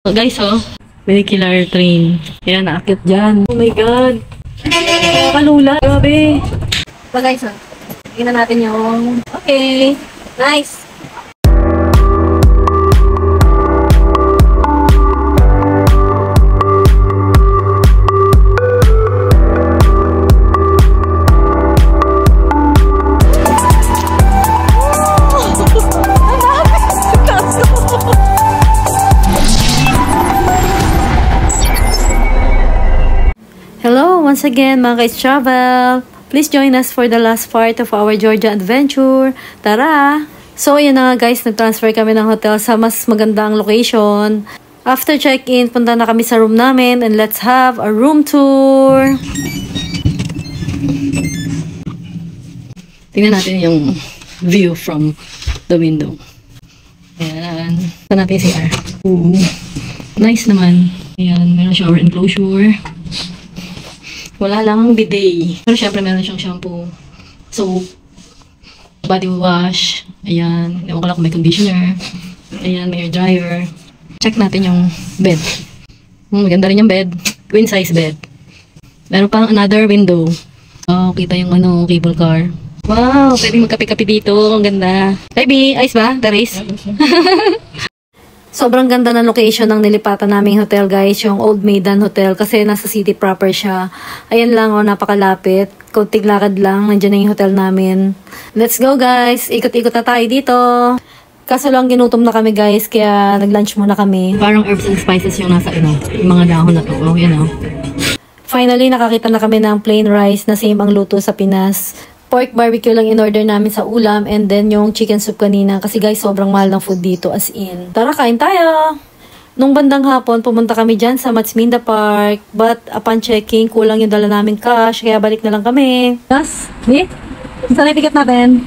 So guys, vehicular train. Ayan, naakit dyan. Oh my God. Kalula. Grabe. So guys, tingnan natin yung... Okay. Nice. Hello once again mga Kais Travel. Please join us for the last part of our Georgia adventure. Tara! So yun na nga guys, nag-transfer kami ng hotel sa mas magandang location. After check-in, punta na kami sa room namin and let's have a room tour. Tingnan natin yung view from the window. Ayan. Ito natin yung CR. Ooh. Nice naman. Ayan, meron shower enclosure. Wala lang bidet. Pero syempre meron siyang shampoo, soap, body wash. Ayan. Ewan ko lang kung may conditioner. Ayan, may hair dryer. Check natin yung bed. Maganda rin yung bed. Queen size bed. Meron pang another window. Oh, kita yung cable car. Wow, pwede magkape-kape dito. Ang ganda. Baby, ayos ba? Taris? Sobrang ganda ng location ng nilipatan naming hotel guys, yung Old Maiden Hotel kasi nasa city proper siya. Ayan lang napakalapit. Kunting lakad lang, nandiyan na yung hotel namin. Let's go guys, ikot-ikot na tayo dito. Kaso lang ginutom na kami guys, kaya nag-lunch muna kami. Parang herbs and spices yung nasa yung mga dahon na to. Oh, yan Finally, nakakita na kami ng plain rice na same ang luto sa Pinas. Pork barbecue lang in-order namin sa ulam and then yung chicken soup kanina kasi guys sobrang mahal ng food dito as in. Tara, kain tayo! Nung bandang hapon, pumunta kami dyan sa Matsminda Park but upon checking, kulang yung dala namin cash kaya balik na lang kami. Yes? Saan yung ticket natin?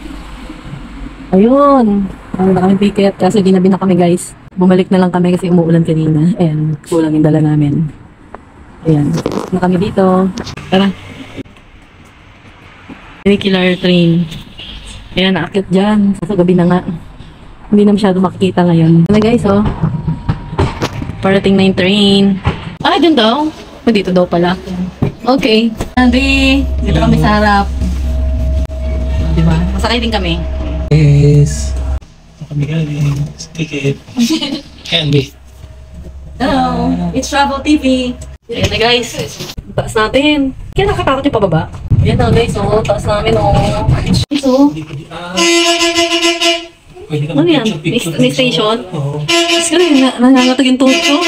Ayun! Ano na kami ticket kasi ginabi na kami guys. Bumalik na lang kami kasi umuulan kanina and kulang yung dala namin. Ayan. Na kami dito. Tara! Vehicular train. Ayan, naakit dyan. Sa gabi na nga. Hindi na masyado makikita ngayon. Ano guys, parating na yung train. Ah, dun daw. Dito daw pala. Okay. Andy, dito kami sa harap. Diba? Masakay din kami. Yes. Kami galing. Ticket. Candy. Hello. It's Travel TV. Ayan na guys. Taas natin. Kaya nakatakot yung pababa. Ayan na guys, taas namin, Ano yan? May station? Oo. Tapos ka rin, nangangatag yung tuhod ko.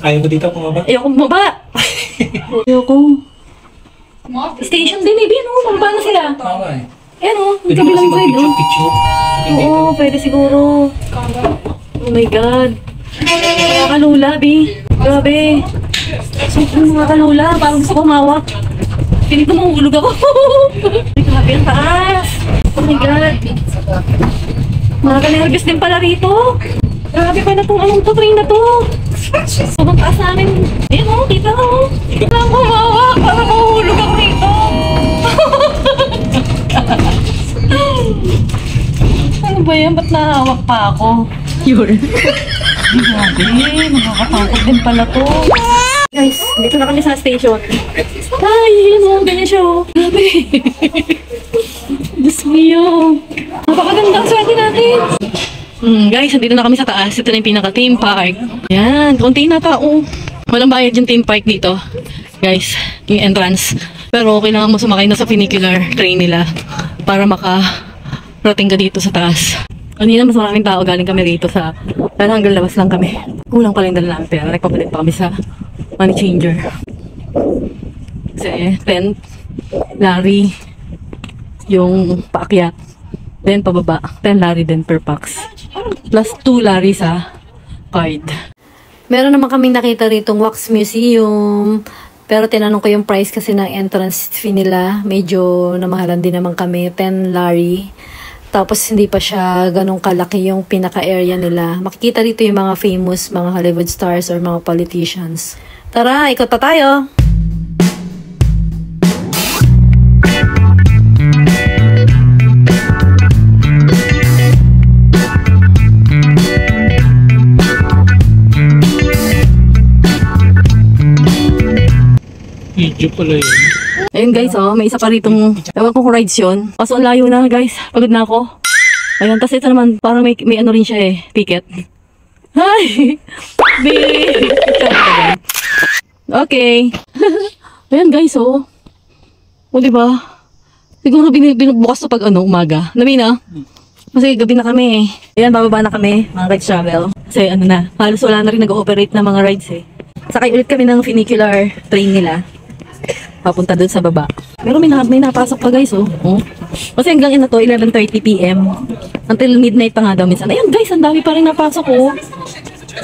Ayaw ko dito bumaba? Ayoko bumaba. Ayoko. Station din, maybe, Bumaba na sila. Ayan, yung kabilang side, Oo, pwede siguro. Oh my God. Nakakalula, Bi. Grabe. Sobrang nakakalula. Parang gusto ko mawak. Piling ko mahulog ako. Grabe ang taas. Oh my God. Nakaka-nervous din pala rito. Grabe pala itong train na to. Sobrang taas namin. Ayan kita Parang kumawak. Parang mahulog ako rito. Ano ba yan? Ba't nahawak pa ako? Grabe. Nakakatakot din pala to. Guys, dito na kami sa station. Ay, ganyan siya, Grabe. Diyos mio. Napakagandang swerte natin. Guys, dito na kami sa taas. Ito na yung pinaka-theme park. Yan, konti na tao. Walang bayad yung theme park dito. Guys, yung entrance. Pero kailangan mo sumakay na sa funicular train nila para makarating ka dito sa taas. Kanina mas maraming tao, galing kami rito sa... Pero hanggang labas lang kami. Kulang pala yung dala namin pera. Nagpapalit pa kami sa money changer. Kasi 10 lari yung paakyat. Then pababa. 10 lari din per pax. Plus 2 lari sa card. Meron naman kaming nakita ritong wax museum. Pero tinanong ko yung price kasi ng entrance fee nila. Medyo namahalan din naman kami. 10 lari. Tapos hindi pa siya ganong kalaki yung pinaka-area nila. Makikita dito yung mga famous, mga Hollywood stars or mga politicians. Tara, ikot pa tayo! Video pala yun. Ayun guys, oh, may isa pa ritong, ewan ko kung rides yun. Kaso ang layo na guys, pagod na ako. Ayun, tas ito naman, parang may ano rin siya eh, ticket. Hi! Big! Okay. Ayun guys, oh. O diba? Siguro binubukas to pag ano, umaga. Lamin na. Kasi gabi na kami eh. Ayan, bababa na kami, mga rides travel. Kasi ano na, halos wala na rin nag-ooperate na mga rides eh. Sakay ulit kami ng funicular train nila. Papunta dun sa baba. Pero may napasok pa guys, oh. Kasi hanggang ina to, 11:30 PM. Until midnight pa nga daw minsan. Ayun guys, ang dami pa rin napasok, oh.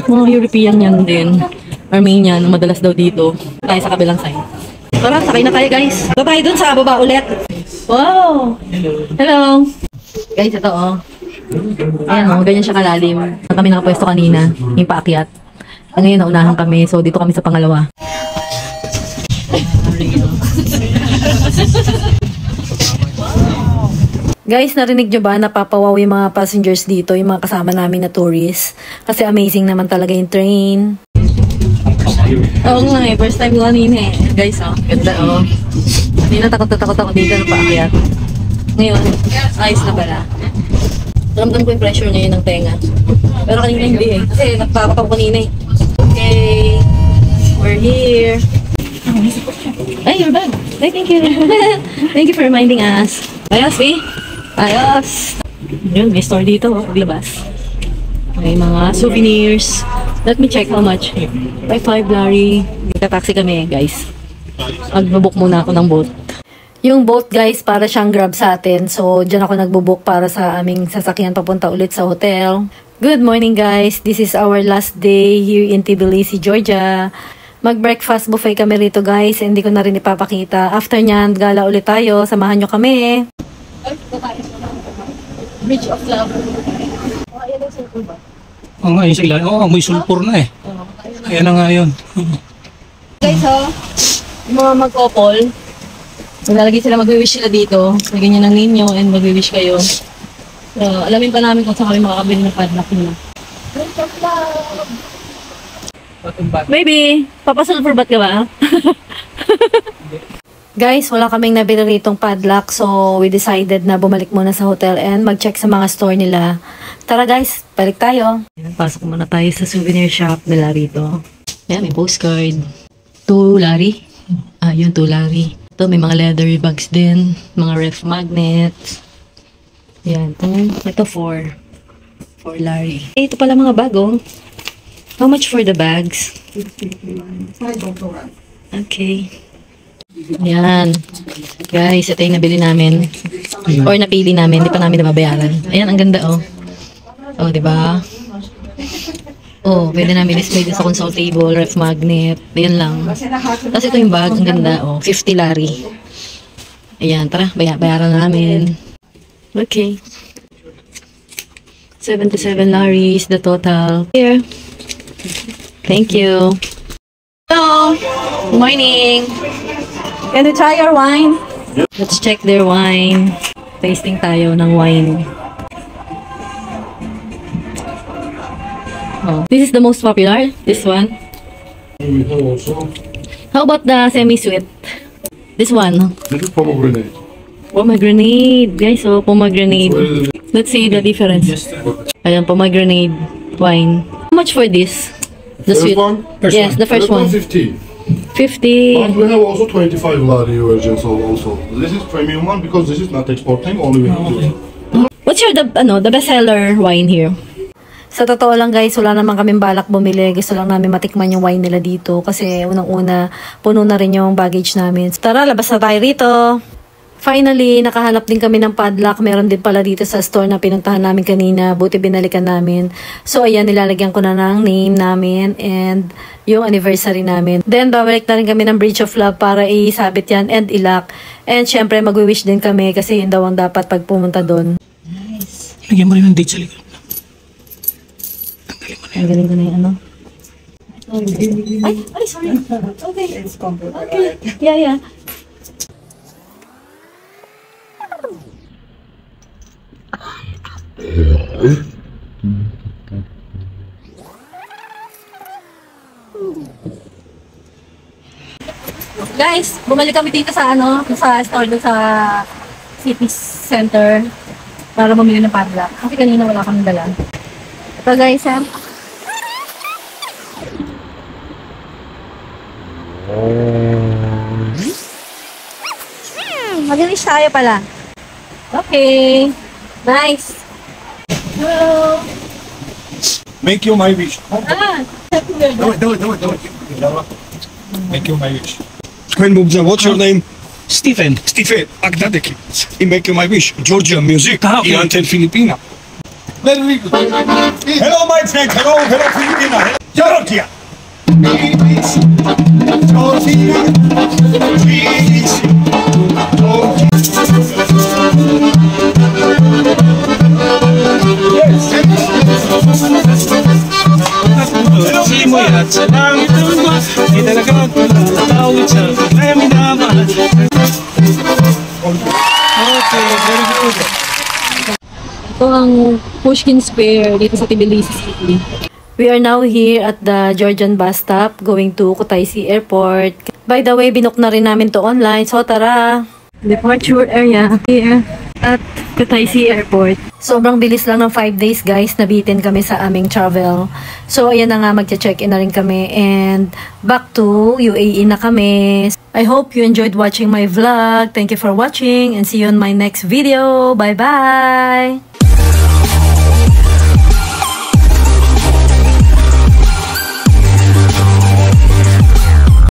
Mga European yan din. Armenian, madalas daw dito. Tayo sa kabilang side. Tara, sakay na tayo guys. Tayo dun sa baba ulit. Wow! Hello. Hello! Guys, ito oh. Ayan oh, ganyan siya kalalim. Kami nakapwesto kanina, yung paakyat. Ngayon, naunahan kami. So, dito kami sa pangalawa. Guys, narinig nyo ba? Napapawaw yung mga passengers dito, yung mga kasama namin na tourists. Kasi amazing naman talaga yung train. Oo nga eh, first time ko kanina eh. Guys, oh, ganda oh. Hindi na takot ako dito na paakyat. Ngayon, ayos na pala. Ramdam ko yung pressure ngayon ng tenga. Pero kanina hindi eh. Kasi nagpapataw kanina eh. Okay, we're here. Ay, you're back. Ay, thank you. Thank you for reminding us. Ayos, eh. Ayos. Yun, may store dito, labas. May mga souvenirs. Let me check how much. By 5 Larry. Taxi kami, guys. Mag-book muna ako ng boat. Yung boat, guys, para siyang grab sa atin. So, dyan ako nagbo-book para sa aming sasakyan papunta ulit sa hotel. Good morning, guys. This is our last day here in Tbilisi, Georgia. Mag-breakfast buffet kami rito, guys. Hindi ko na rin ipapakita. After nyan, gala ulit tayo. Samahan nyo kami. Bridge of Love. Ayan ang circle ba? Oo nga, yung sa ilalim. Oo, may sulpur na eh. Ayan na nga yun. Guys, oh. Yung mga mag-couple, nalalagay sila, mag-wish sila dito. Lagyan nyo ng name nyo and mag-wish kayo. So, alamin pa namin kung saan kami makakabili ng padlock nyo. Baby, papasulfur bat ka ba? Guys, wala kaming nabili ritong padlock. So, we decided na bumalik muna sa hotel and mag-check sa mga store nila. Tara guys, balik tayo. Pasok muna tayo sa souvenir shop nila rito. Ayan, may postcard. 2 Larry. Ah, yun, 2 Larry. Ito, may mga leather bags din. Mga ref magnets. Ayan, ito 4 Larry. Eh, ito pala mga bago. How much for the bags? Okay. Ayan. Guys, ito yung nabili namin. Or napili namin. Hindi pa namin nababayaran. Ayan, ang ganda oh. Oh, diba? Oh, pwede namin display din sa console table, ref magnet. Ayan lang. Tapos ito yung bag. Ang ganda oh. 50 Larry. Ayan, tara. Bayaran na namin. Okay. 77 Larry is the total. Here. Thank you. Hello. Good morning. Can we try your wine? Yep. Let's check their wine. Tasting tayo ng wine. Oh, this is the most popular. This one. We have also How about the semi-sweet? This one. little pomegranate. Pomegranate. Guys, oh, pomegranate. Let's see the difference. Ayan, pomegranate wine. How much for this? The First sweet. one? Yes, the first one. 50. 50. But we have also 25 Lari versions also. This is premium one because this is not exporting, only we have this. What's your the best seller wine here? Sa totoo lang guys, wala naman kaming balak bumili. Gusto lang namin matikman yung wine nila dito kasi unang-una puno na rin yung baggage namin. Tara, labas na tayo rito. Finally, nakahanap din kami ng padlock. Meron din pala dito sa store na pinuntahan namin kanina. Buti binalikan namin. So, ayan, nilalagyan ko na ng name namin and yung anniversary namin. Then, babalik na rin kami ng Bridge of Love para isabit yan and ilock. And, syempre, mag-wish din kami kasi yun daw ang dapat pag pumunta doon. Nice. Lagyan mo rin ng date sa likod. Tanggalin mo na yan. Tanggalin ko na yung ano. Ay, sorry. Okay. Okay. Yeah. Guys, bumalik kami dito sa sa store doon sa city center para bumili ng padlock. Kasi kanina wala kami dala. Ito guys, Magalis tayo pala. Okay. Nice. Hello. Make you my wish. Do Do it. Make you my wish. What's your name? Stephen. Stephen Agdadeki. I make you my wish. Georgian music. Ah, okay. I until Filipina. Very good. Hello, my friend. Hello, Filipina. Hello, Georgia. Di mo yan sa langit ang buwan, di talaga magpalatawid sa kaya minamahal. Okay, very good. Ito ang Pushkin Square dito sa Tbilisi City. We are now here at the Georgian bus stop going to Kutaisi Airport. By the way, binook na rin namin to online. So tara! Departure area here at Kutaisi Airport. Sobrang bilis lang ng 5 days guys, nabitin kami sa aming travel. So ayan na nga, magche-check-in na rin kami and back to UAE na kami. I hope you enjoyed watching my vlog. Thank you for watching and see you on my next video. Bye bye!